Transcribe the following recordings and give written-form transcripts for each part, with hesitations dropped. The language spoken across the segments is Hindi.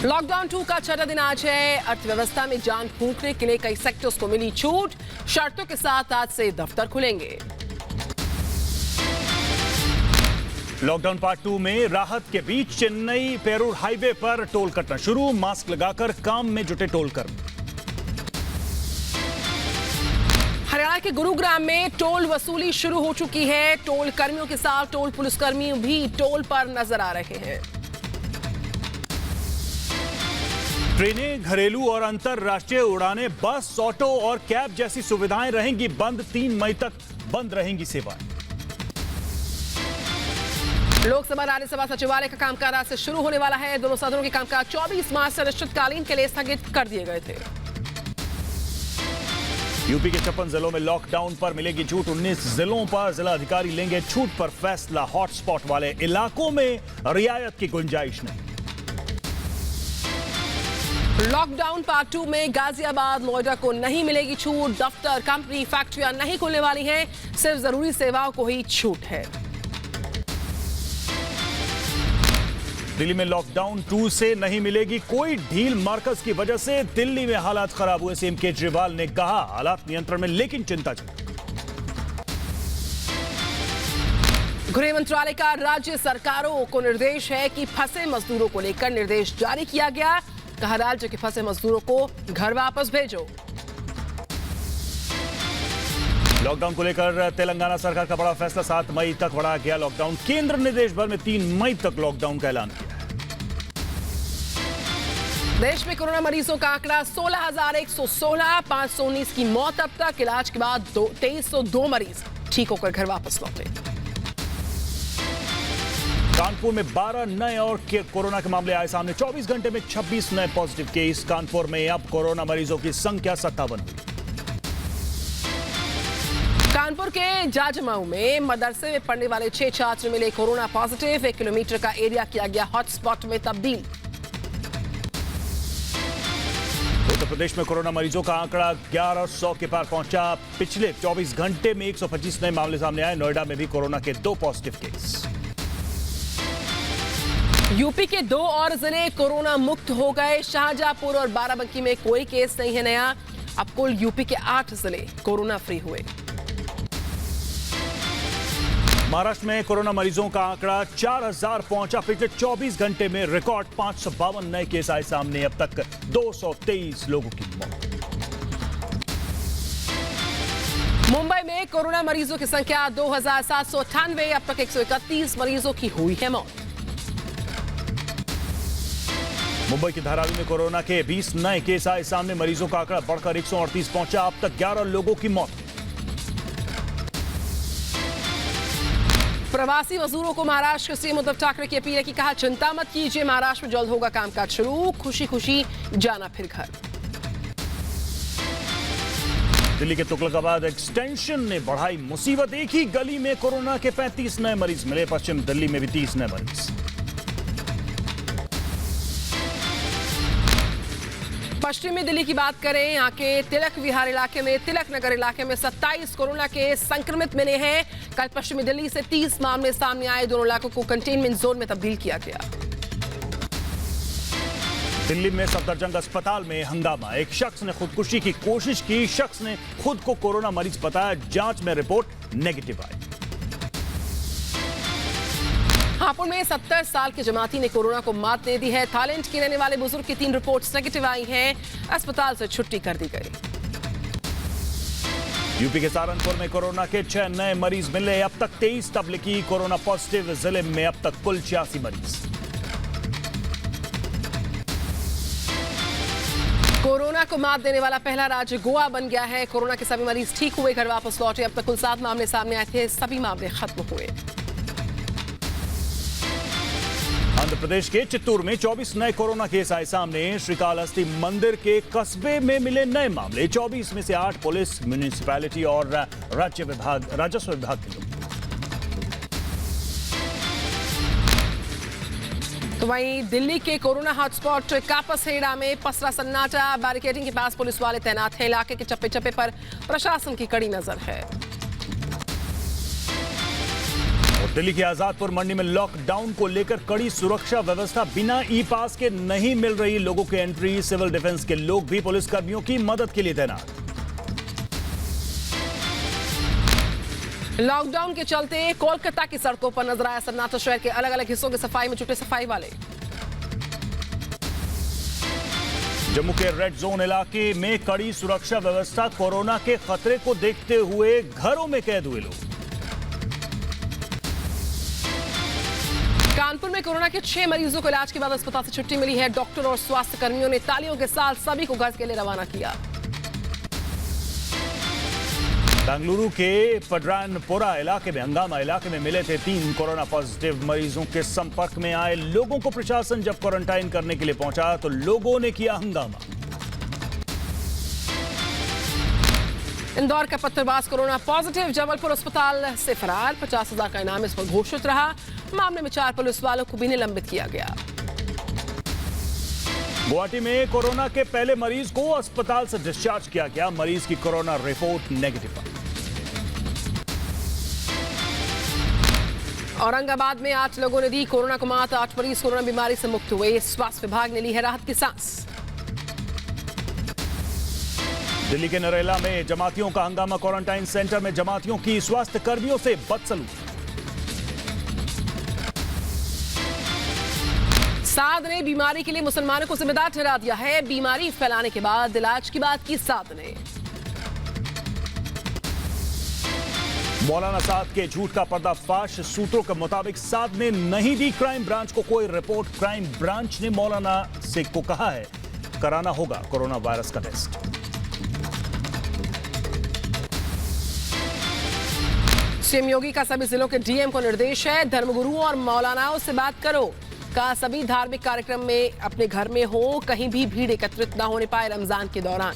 लॉकडाउन 2 का छठा दिन आज है। अर्थव्यवस्था में जान फूंकने के लिए कई सेक्टर्स को मिली छूट। शर्तों के साथ आज से दफ्तर खुलेंगे। लॉकडाउन पार्ट 2 में राहत के बीच चेन्नई पेरूर हाईवे पर टोल कटना शुरू। मास्क लगाकर काम में जुटे टोल कर्मी। हरियाणा के गुरुग्राम में टोल वसूली शुरू हो चुकी है। टोल कर्मियों के साथ टोल पुलिसकर्मी भी टोल पर नजर आ रहे हैं। ट्रेनें, घरेलू और अंतरराष्ट्रीय उड़ानें, बस, ऑटो और कैब जैसी सुविधाएं रहेंगी बंद। 3 मई तक बंद रहेंगी सेवाएं। लोकसभा राज्यसभा सचिवालय का कामकाज आज से शुरू होने वाला है। दोनों सदनों के कामकाज 24 मार्च से अनिश्चितकालीन के लिए स्थगित कर दिए गए थे। यूपी के 56 जिलों में लॉकडाउन पर मिलेगी छूट। 19 जिलों पर जिला अधिकारी लेंगे छूट पर फैसला। हॉटस्पॉट वाले इलाकों में रियायत की गुंजाइश नहीं। लॉकडाउन पार्ट 2 में गाजियाबाद, नोएडा को नहीं मिलेगी छूट। दफ्तर, कंपनी, फैक्ट्रियां नहीं खुलने वाली हैं। सिर्फ जरूरी सेवाओं को ही छूट है। दिल्ली में लॉकडाउन 2 से नहीं मिलेगी कोई ढील। मरकज की वजह से दिल्ली में हालात खराब हुए। सीएम केजरीवाल ने कहा हालात नियंत्रण में, लेकिन चिंताजनक। गृह मंत्रालय का राज्य सरकारों को निर्देश है कि फंसे मजदूरों को लेकर निर्देश जारी किया गया। कहा राज्य के फंसे मजदूरों को घर वापस भेजो। लॉकडाउन को लेकर तेलंगाना सरकार का बड़ा फैसला। 7 मई तक बढ़ा गया लॉकडाउन। केंद्र ने देश भर में 3 मई तक लॉकडाउन का ऐलान किया है। देश में कोरोना मरीजों का आंकड़ा 16,116, 519 की मौत अब तक। इलाज के बाद 2302 मरीज ठीक होकर घर वापस लौटे। कानपुर में 12 नए और कोरोना के मामले आए सामने। 24 घंटे में 26 नए पॉजिटिव केस। कानपुर में अब कोरोना मरीजों की संख्या 57 हुई। कानपुर के जाजमाऊ में मदरसे में पढ़ने वाले 6 छात्र मिले कोरोना पॉजिटिव। 1 किलोमीटर का एरिया किया गया हॉटस्पॉट में तब्दील। उत्तर प्रदेश में कोरोना मरीजों का आंकड़ा 1100 के पार पहुंचा। पिछले 24 घंटे में 125 नए मामले सामने आए। नोएडा में भी कोरोना के 2 पॉजिटिव केस। यूपी के 2 और जिले कोरोना मुक्त हो गए। शाहजहांपुर और बाराबंकी में कोई केस नहीं है नया। अब कुल यूपी के 8 जिले कोरोना फ्री हुए। महाराष्ट्र में कोरोना मरीजों का आंकड़ा 4000 पहुंचा। पिछले 24 घंटे में रिकॉर्ड 552 नए केस आए सामने। अब तक 223 लोगों की मौत। मुंबई में कोरोना मरीजों की संख्या 2798। अब तक 131 मरीजों की हुई है मौत। मुंबई के धारावी में कोरोना के 20 नए केस आए सामने। मरीजों का आंकड़ा बढ़कर 138 पहुंचा। अब तक 11 लोगों की मौत। प्रवासी मजदूरों को महाराष्ट्र सीएम उद्धव ठाकरे की अपील है कि कहा चिंता मत कीजिए, महाराष्ट्र में जल्द होगा कामकाज शुरू। खुशी खुशी जाना फिर घर। दिल्ली के तुगलकाबाद एक्सटेंशन ने बढ़ाई मुसीबत। एक ही गली में कोरोना के 35 नए मरीज मिले। पश्चिम दिल्ली में भी 30 नए मरीज। पश्चिमी दिल्ली की बात करें, यहाँ के तिलक विहार इलाके में, तिलक नगर इलाके में 27 कोरोना के संक्रमित मिले हैं। कल पश्चिमी दिल्ली से 30 मामले सामने आए। दोनों इलाकों को कंटेनमेंट जोन में तब्दील किया गया। दिल्ली में सफदरजंग अस्पताल में हंगामा। एक शख्स ने खुदकुशी की कोशिश की। शख्स ने खुद को कोरोना मरीज बताया। जांच में रिपोर्ट नेगेटिव आई। हापुड़ में 70 साल के जमाती ने कोरोना को मात दे दी है। थाईलैंड के रहने वाले बुजुर्ग की 3 रिपोर्ट्स नेगेटिव आई हैं। अस्पताल से छुट्टी कर दी गई। यूपी के सहारनपुर में कोरोना के 6 नए मरीज मिले। अब तक 23 तबलीगी कोरोना पॉजिटिव। जिले में अब तक कुल 86 मरीज। कोरोना को मात देने वाला पहला राज्य गोवा बन गया है। कोरोना के सभी मरीज ठीक हुए, घर वापस लौटे। अब तक कुल 7 मामले सामने आए थे। सभी मामले खत्म हुए। आंध्र प्रदेश के चित्तूर में 24 नए कोरोना केस आए सामने। श्रीकालहस्ती मंदिर के कस्बे में मिले नए मामले। 24 में से 8 पुलिस, म्युनिसिपैलिटी और राजस्व विभाग के लोग। तो वहीं दिल्ली के कोरोना हॉटस्पॉट कापसहेड़ा में पसरा सन्नाटा। बैरिकेडिंग के पास पुलिस वाले तैनात हैं। इलाके के चप्पे चप्पे पर प्रशासन की कड़ी नजर है। दिल्ली की आजादपुर मंडी में लॉकडाउन को लेकर कड़ी सुरक्षा व्यवस्था, बिना ई पास के नहीं मिल रही लोगों की एंट्री। सिविल डिफेंस के लोग भी पुलिसकर्मियों की मदद के लिए तैनात। लॉकडाउन के चलते कोलकाता की सड़कों पर नजर आया सन्नाटा। शहर के अलग अलग हिस्सों की सफाई में जुटे सफाई वाले। जम्मू के रेड जोन इलाके में कड़ी सुरक्षा व्यवस्था, कोरोना के खतरे को देखते हुए घरों में कैद हुए लोग। कानपुर में कोरोना के 6 मरीजों को इलाज के बाद अस्पताल से छुट्टी मिली है। डॉक्टर और स्वास्थ्य कर्मियों ने तालियों के साथ सभी को घर के लिए रवाना किया। बेंगलुरु के पड्रानपुरा इलाके में हंगामा। इलाके में मिले थे 3 कोरोना पॉजिटिव मरीजों के संपर्क में आए लोगों को प्रशासन जब क्वारंटाइन करने के लिए पहुंचा तो लोगों ने किया हंगामा। इंदौर का पत्थरबाज कोरोना पॉजिटिव, जबलपुर अस्पताल से फरार। 50,000 का इनाम इस पर घोषित रहा। मामले में 4 पुलिस वालों को भी निलंबित किया गया। गुवाहाटी में कोरोना के पहले मरीज को अस्पताल से डिस्चार्ज किया गया। मरीज की कोरोना रिपोर्ट नेगेटिव आई। औरंगाबाद में 8 लोगों ने दी कोरोना को मात। 8 मरीज कोरोना बीमारी से मुक्त हुए। स्वास्थ्य विभाग ने ली है राहत की सांस। दिल्ली के नरेला में जमातियों का हंगामा। क्वारंटाइन सेंटर में जमातियों की स्वास्थ्य कर्मियों से बदसलूकी। साद ने बीमारी के लिए मुसलमानों को जिम्मेदार ठहरा दिया है। बीमारी फैलाने के बाद इलाज की बात की साद ने। मौलाना साद के झूठ का पर्दाफाश। सूत्रों के मुताबिक साद ने नहीं दी क्राइम ब्रांच को कोई रिपोर्ट। क्राइम ब्रांच ने मौलाना से को कहा है कराना होगा कोरोना वायरस का टेस्ट। सीएम योगी का सभी जिलों के डीएम को निर्देश है, धर्मगुरुओं और मौलानाओं से बात करो। का सभी धार्मिक कार्यक्रम में अपने घर में हो, कहीं भी भीड़ एकत्रित न होने पाए रमजान के दौरान।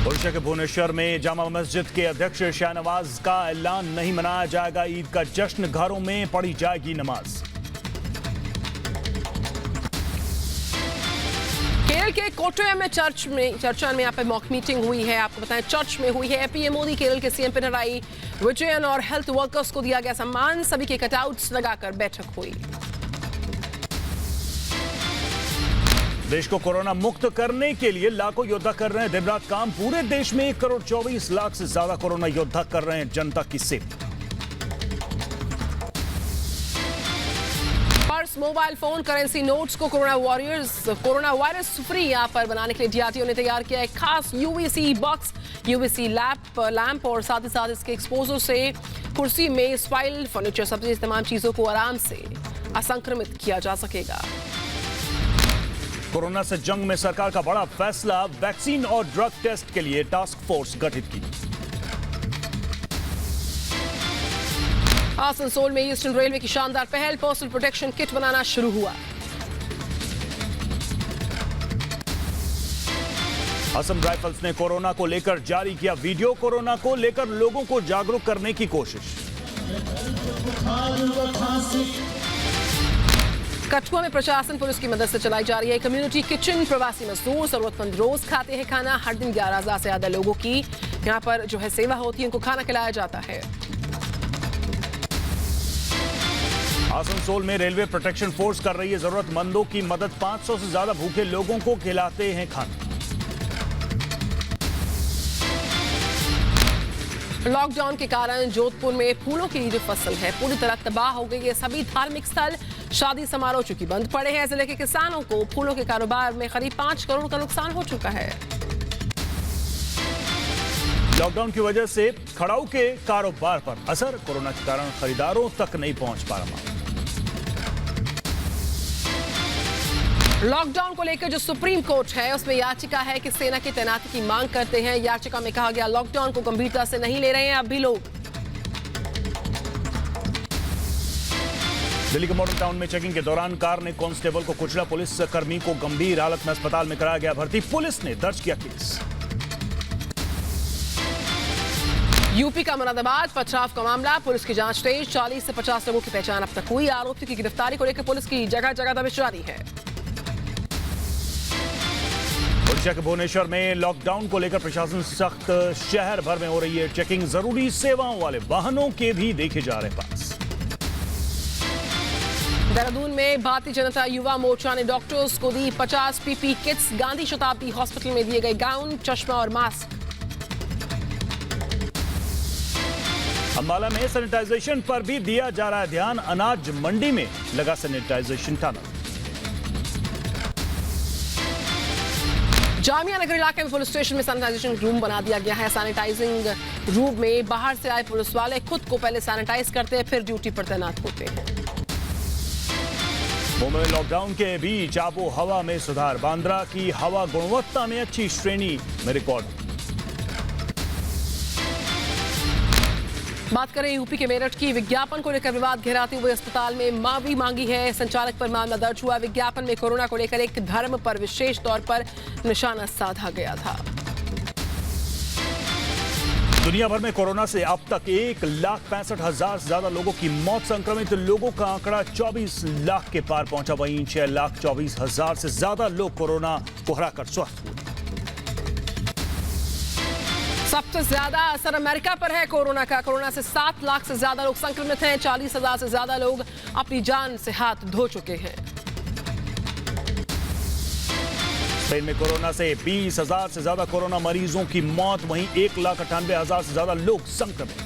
ओडिशा के भुवनेश्वर में जामा मस्जिद के अध्यक्ष शाहनवाज का ऐलान, नहीं मनाया जाएगा ईद का जश्न, घरों में पढ़ी जाएगी नमाज। केरल के कोट्टयम में चर्च में यहाँ पे मॉक मीटिंग हुई है। आपको बताएं चर्च में हुई है। पीएम मोदी, केरल के सीएम पिनराई विजयन और हेल्थ वर्कर्स को दिया गया सम्मान। सभी के कटआउट्स लगाकर बैठक हुई। देश को कोरोना मुक्त करने के लिए लाखों योद्धा कर रहे हैं दिन रात काम। पूरे देश में 1 करोड़ 24 लाख से ज्यादा कोरोना योद्धा कर रहे हैं जनता की सेवा। Purse, mobile phone, currency notes को कोरोना वायरस फ्री यहाँ पर बनाने के लिए डीआरटीओ ने तैयार किया है खास यूवीसी बॉक्स, यूवीसी लैंप और साथ ही साथ इसके एक्सपोजर से कुर्सी, मेज, फाइल, फर्नीचर, सब्जी, तमाम चीजों को आराम से असंक्रमित किया जा सकेगा। कोरोना से जंग में सरकार का बड़ा फैसला, वैक्सीन और ड्रग टेस्ट के लिए टास्क फोर्स गठित की। आसनसोल में ईस्टर्न रेलवे की शानदार पहल, पर्सनल प्रोटेक्शन किट बनाना शुरू हुआ। असम राइफल्स ने कोरोना को लेकर जारी किया वीडियो। कोरोना को लेकर लोगों को जागरूक करने की कोशिश। कठुआ में प्रशासन पुलिस की मदद से चलाई जा रही है कम्युनिटी किचन। प्रवासी मजदूर जरूरतमंद रोज खाते हैं खाना। हर दिन 11,000 से ज्यादा लोगों की यहाँ पर जो है सेवा होती है, उनको खाना खिलाया जाता है। आसनसोल में रेलवे प्रोटेक्शन फोर्स कर रही है जरूरतमंदों की मदद। 500 से ज्यादा भूखे लोगों को खिलाते हैं खाना। लॉकडाउन के कारण जोधपुर में फूलों की जो फसल है पूरी तरह तबाह हो गई है। सभी धार्मिक स्थल, शादी समारोह चूंकि बंद पड़े हैं। जिले के किसानों को फूलों के कारोबार में करीब 5 करोड़ का नुकसान हो चुका है। लॉकडाउन की वजह से खड़ाऊ के कारोबार पर असर, कोरोना के कारण खरीदारों तक नहीं पहुंच पा रहा। लॉकडाउन को लेकर जो सुप्रीम कोर्ट है उसमें याचिका है कि सेना की तैनाती की मांग करते हैं। याचिका में कहा गया लॉकडाउन को गंभीरता से नहीं ले रहे हैं अब भी लोग। दिल्ली के मॉडर्न टाउन में चेकिंग के दौरान कार ने कांस्टेबल को कुचला। पुलिस कर्मी को गंभीर हालत में अस्पताल में कराया गया भर्ती। पुलिस ने दर्ज किया केस। यूपी का मुरादाबाद पथराव का मामला, पुलिस की जांच तेज। 40 से 50 लोगों की पहचान अब तक हुई। आरोपियों की गिरफ्तारी को लेकर पुलिस की जगह जगह दबिश जारी है। ओडिशा के भुवनेश्वर में लॉकडाउन को लेकर प्रशासन सख्त, शहर भर में हो रही है चेकिंग। जरूरी सेवाओं वाले वाहनों के भी देखे जा रहे पास। देहरादून में भारतीय जनता युवा मोर्चा ने डॉक्टर्स को दी 50 पीपी किट्स। गांधी शताब्दी हॉस्पिटल में दिए गए गाउन, चश्मा और मास्क। अंबाला में सैनिटाइजेशन पर भी दिया जा रहा है ध्यान। अनाज मंडी में लगा सैनिटाइजेशन टानल। जामिया नगर इलाके में पुलिस स्टेशन में सैनिटाइजेशन रूम बना दिया गया है। सैनिटाइजिंग रूम में बाहर से आए पुलिस वाले खुद को पहले सैनिटाइज करते हैं, फिर ड्यूटी पर तैनात होते हैं। मुंबई में लॉकडाउन के बीच आबो हवा में सुधार। बांद्रा की हवा गुणवत्ता में अच्छी श्रेणी में रिकॉर्ड। बात करें यूपी के मेरठ की। विज्ञापन को लेकर विवाद घेराते हुए अस्पताल में माफी मांगी है। संचालक पर मामला दर्ज हुआ। विज्ञापन में कोरोना को लेकर एक धर्म पर विशेष तौर पर निशाना साधा गया था। दुनिया भर में कोरोना से अब तक 1,65,000 से ज्यादा लोगों की मौत। संक्रमित लोगों का आंकड़ा 24 लाख के पार पहुंचा। वहीं 6,24,000 से ज्यादा लोग कोरोना को हराकर स्वस्थ हुए। सबसे ज्यादा असर अमेरिका पर है कोरोना का। कोरोना से 7 लाख से ज्यादा लोग संक्रमित हैं। 40,000 से ज्यादा लोग अपनी जान से हाथ धो चुके हैं। स्पेन में कोरोना से 20,000 से ज्यादा कोरोना मरीजों की मौत। वहीं 1,98,000 से ज्यादा लोग संक्रमित।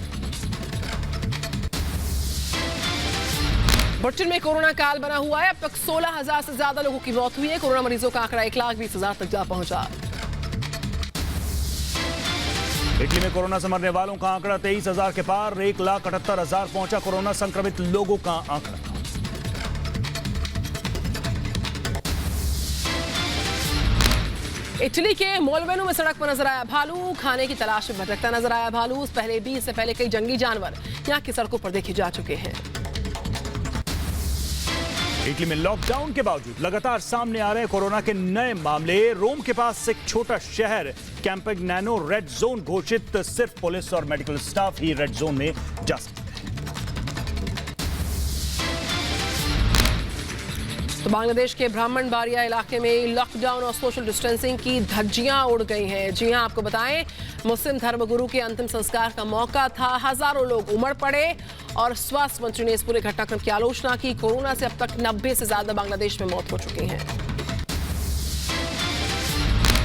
ब्रिटेन में कोरोना काल बना हुआ है। अब तक 16,000 से ज्यादा लोगों की मौत हुई है। कोरोना मरीजों का आंकड़ा 1,20,000 तक जा पहुंचा। इटली में कोरोना से मरने वालों का आंकड़ा 23,000 के पार। 1,78,000 पहुंचा कोरोना संक्रमित लोगों का आंकड़ा। इटली के मोल्वेनो में सड़क पर नजर आया भालू। खाने की तलाश में भटकता नजर आया भालू। इससे पहले कई जंगली जानवर यहां की सड़कों पर देखे जा चुके हैं। इटली में लॉकडाउन के बावजूद लगातार सामने आ रहे कोरोना के नए मामले। रोम के पास एक छोटा शहर कैम्पिग्नानो रेड जोन घोषित। सिर्फ पुलिस और मेडिकल स्टाफ ही रेड जोन में जा सकते हैं। तो बांग्लादेश के ब्राह्मणबाड़िया इलाके में लॉकडाउन और सोशल डिस्टेंसिंग की धज्जियां उड़ गई हैं। जी हां, आपको बताएं, मुस्लिम धर्मगुरु के अंतिम संस्कार का मौका था। हजारों लोग उमड़ पड़े और स्वास्थ्य मंत्री ने इस पूरे घटनाक्रम की आलोचना की। कोरोना से अब तक 90 से ज्यादा बांग्लादेश में मौत हो चुकी है।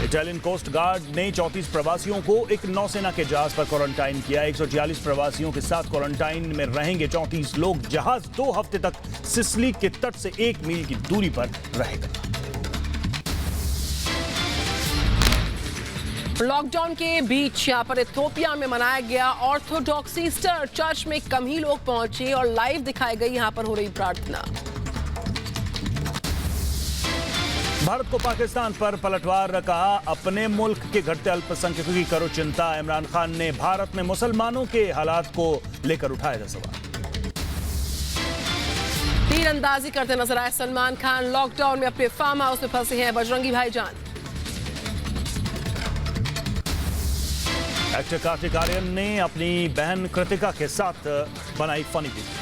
इटालियन कोस्ट गार्ड ने 34 प्रवासियों को एक नौसेना के जहाज पर क्वारंटाइन किया। 146 प्रवासियों के साथ क्वारंटाइन में रहेंगे 34 लोग। जहाज 2 हफ्ते तक सिसिली के तट से 1 मील की दूरी पर रहेगा। लॉकडाउन के बीच यहां पर इथियोपिया में मनाया गया ऑर्थोडॉक्स ईस्टर। चर्च में कम ही लोग पहुंचे और लाइव दिखाई गई यहां पर हो रही प्रार्थना। भारत को पाकिस्तान पर पलटवार कहा। अपने मुल्क के घटते अल्पसंख्यकों की करो चिंता। इमरान खान ने भारत में मुसलमानों के हालात को लेकर उठाया था सवाल। तीरंदाजी करते नजर आए सलमान खान। लॉकडाउन में अपने फार्म हाउस में फंसे हैं बजरंगी भाईजान। एक्टर कार्तिक आर्यन ने अपनी बहन कृतिका के साथ बनाई फनी वीडियो।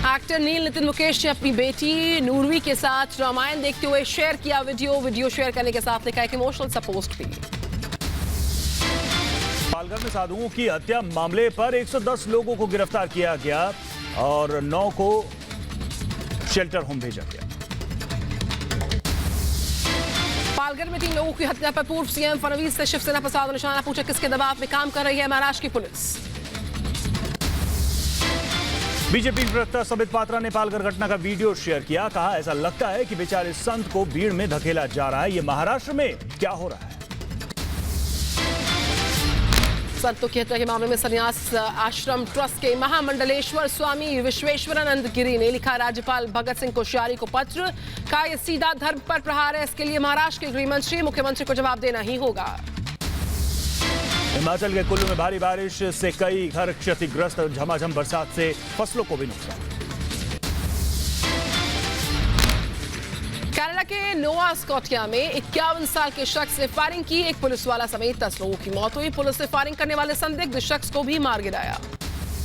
एक्टर नील नितिन मुकेश ने अपनी बेटी नूरवी के साथ रामायण देखते हुए शेयर किया वीडियो शेयर करने के साथ लिखा एक इमोशनल सा पोस्ट भी। पालघर में साधुओं की हत्या मामले पर 110 लोगों को गिरफ्तार किया गया और 9 को शेल्टर होम भेजा गया। पालघर में 3 लोगों की हत्या पर पूर्व सीएम फडणवीस से शिवसेना प्रसाद ने निशाना पूछा। किसके दबाव में काम कर रही है महाराष्ट्र की पुलिस। बीजेपी प्रवक्ता समित पात्रा ने पालघर घटना का वीडियो शेयर किया। कहा, ऐसा लगता है कि बेचारे संत को भीड़ में धकेला जा रहा है। ये महाराष्ट्र में क्या हो रहा है। संतों की हत्या के मामले में संन्यास आश्रम ट्रस्ट के महामंडलेश्वर स्वामी विश्वेश्वरानंद गिरी ने लिखा राज्यपाल भगत सिंह कोश्यारी को पत्र। कहा, यह सीधा धर्म पर प्रहार है। इसके लिए महाराष्ट्र के गृह मंत्री मुख्यमंत्री को जवाब देना ही होगा। हिमाचल के कुल्लू में भारी बारिश से कई घर क्षतिग्रस्त। झमाझम बरसात से फसलों को भी नुकसान। कनाडा के नोवा स्कॉटिया में 51 साल के शख्स ने फायरिंग की। एक पुलिस वाला समेत 10 लोगों की मौत हुई। पुलिस ने फायरिंग करने वाले संदिग्ध शख्स को भी मार गिराया।